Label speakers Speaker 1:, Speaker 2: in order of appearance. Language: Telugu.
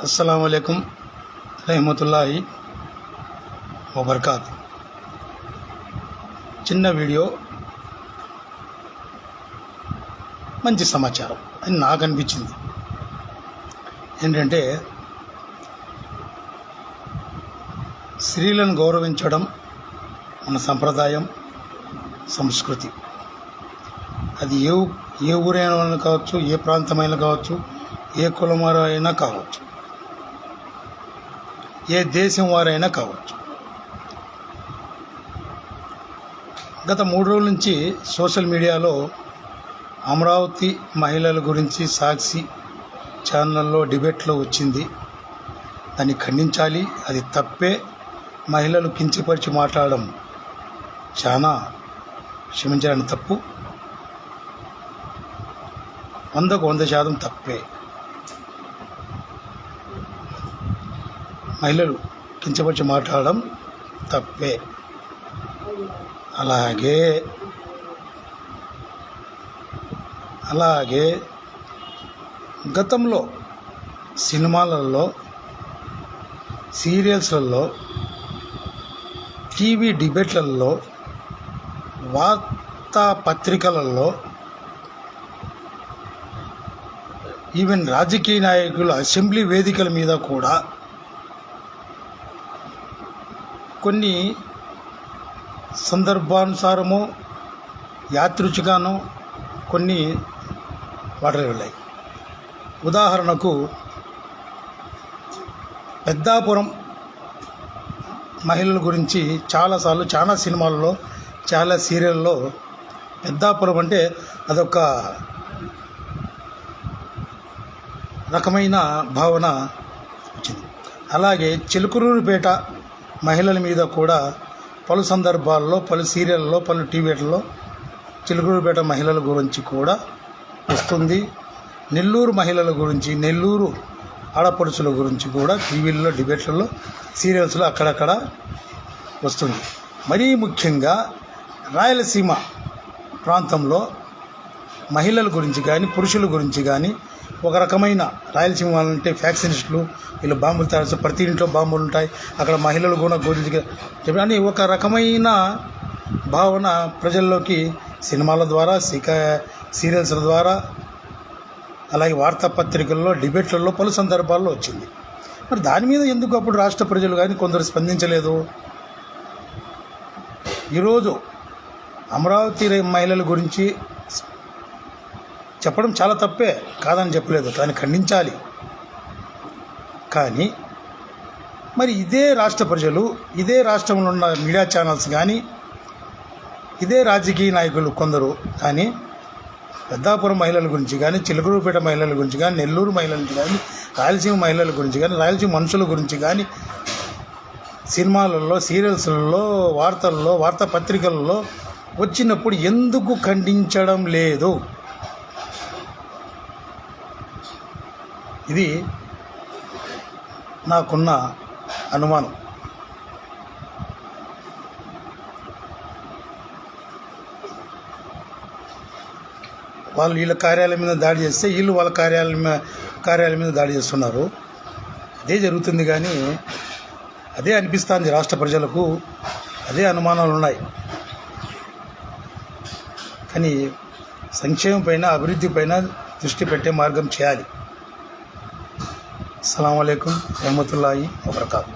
Speaker 1: అస్సలాము అలైకుం రహమతుల్లాహి వబర్కాత్. చిన్న వీడియో, మంచి సమాచారం అని నాకు అనిపించింది. ఏంటంటే, స్త్రీలను గౌరవించడం మన సంప్రదాయం, సంస్కృతి. అది ఏ ఊరైనా కావచ్చు, ఏ ప్రాంతమైనా కావచ్చు, ఏ కులం వారైనా కావచ్చు, ఏ దేశం వారైనా కావచ్చు. గత 3 రోజుల నుంచి సోషల్ మీడియాలో అమరావతి మహిళల గురించి సాక్షి ఛానల్లో డిబేట్లో వచ్చింది. దాన్ని ఖండించాలి, అది తప్పే. మహిళలు కించపరిచి మాట్లాడడం చాలా క్షమించడానికి తప్పు, 100% తప్పే. మహిళలు కించపరిచి మాట్లాడడం తప్పే. అలాగే గతంలో సినిమాలలో, సీరియల్స్లలో, టీవీ డిబేట్లలో, వార్తాపత్రికలలో, ఈవెన్ రాజకీయ నాయకుల అసెంబ్లీ వేదికల మీద కూడా కొన్ని సందర్భానుసారము, యాదృచ్ఛికంగానో కొన్ని వాటలు వెళ్ళాయి. ఉదాహరణకు, పెద్దాపురం మహిళల గురించి చాలాసార్లు చాలా సినిమాల్లో, చాలా సీరియల్లో పెద్దాపురం అంటే అదొక రకమైన భావన వచ్చింది. అలాగే చిలుకూరుపేట మహిళల మీద కూడా పలు సందర్భాల్లో, పలు సీరియల్లో, పలు టీవీలలో చిలుకూరుపేట మహిళల గురించి కూడా వస్తుంది. నెల్లూరు మహిళల గురించి, నెల్లూరు ఆడపడుచుల గురించి కూడా టీవీల్లో, డిబేట్లలో, సీరియల్స్లో అక్కడక్కడ వస్తుంది. మరీ ముఖ్యంగా రాయలసీమ ప్రాంతంలో మహిళల గురించి కానీ, పురుషుల గురించి కానీ ఒక రకమైన, రాయలసీమ వాళ్ళంటే ఫ్యాక్షనిస్టులు, వీళ్ళు బాంబులు తయారు, ప్రతి ఇంట్లో బాంబులు ఉంటాయి, అక్కడ మహిళలు కూడా గురించి అని ఒక రకమైన భావన ప్రజల్లోకి సినిమాల ద్వారా, సీరియల్స్ల ద్వారా, అలాగే వార్తాపత్రికల్లో, డిబేట్లలో పలు సందర్భాల్లో వచ్చింది. మరి దాని మీద ఎందుకు అప్పుడు రాష్ట్ర ప్రజలు కానీ కొందరు స్పందించలేదు? ఈరోజు అమరావతి మహిళల గురించి చెప్పడం చాలా తప్పే, కాదని చెప్పలేదు, దాన్ని ఖండించాలి. కానీ మరి ఇదే రాష్ట్ర ప్రజలు, ఇదే రాష్ట్రంలో ఉన్న మీడియా ఛానల్స్ కానీ, ఇదే రాజకీయ నాయకులు కొందరు కానీ పెద్దాపురం మహిళల గురించి కానీ, చిలుకూరుపేట మహిళల గురించి కానీ, నెల్లూరు మహిళల గురించి కానీ, రాయలసీమ మహిళల గురించి కానీ, రాయలసీమ మనుషుల గురించి కానీ సినిమాలలో, సీరియల్స్లలో, వార్తల్లో, వార్తాపత్రికల్లో వచ్చినప్పుడు ఎందుకు ఖండించడం లేదు? ఇది నాకున్న అనుమానం. వాళ్ళు వీళ్ళ కార్యాలయం మీద దాడి చేస్తే వీళ్ళు వాళ్ళ కార్యాలయం మీద దాడి చేస్తున్నారు. అదే జరుగుతుంది. కానీ అదే అనిపిస్తుంది రాష్ట్ర ప్రజలకు, అదే అనుమానాలు ఉన్నాయి. కానీ సంక్షేమం పైన, అభివృద్ధి పైన దృష్టి పెట్టే మార్గం చేయాలి. అస్సలాము అలైకుం రహమతుల్లాహి వబర్కాత్.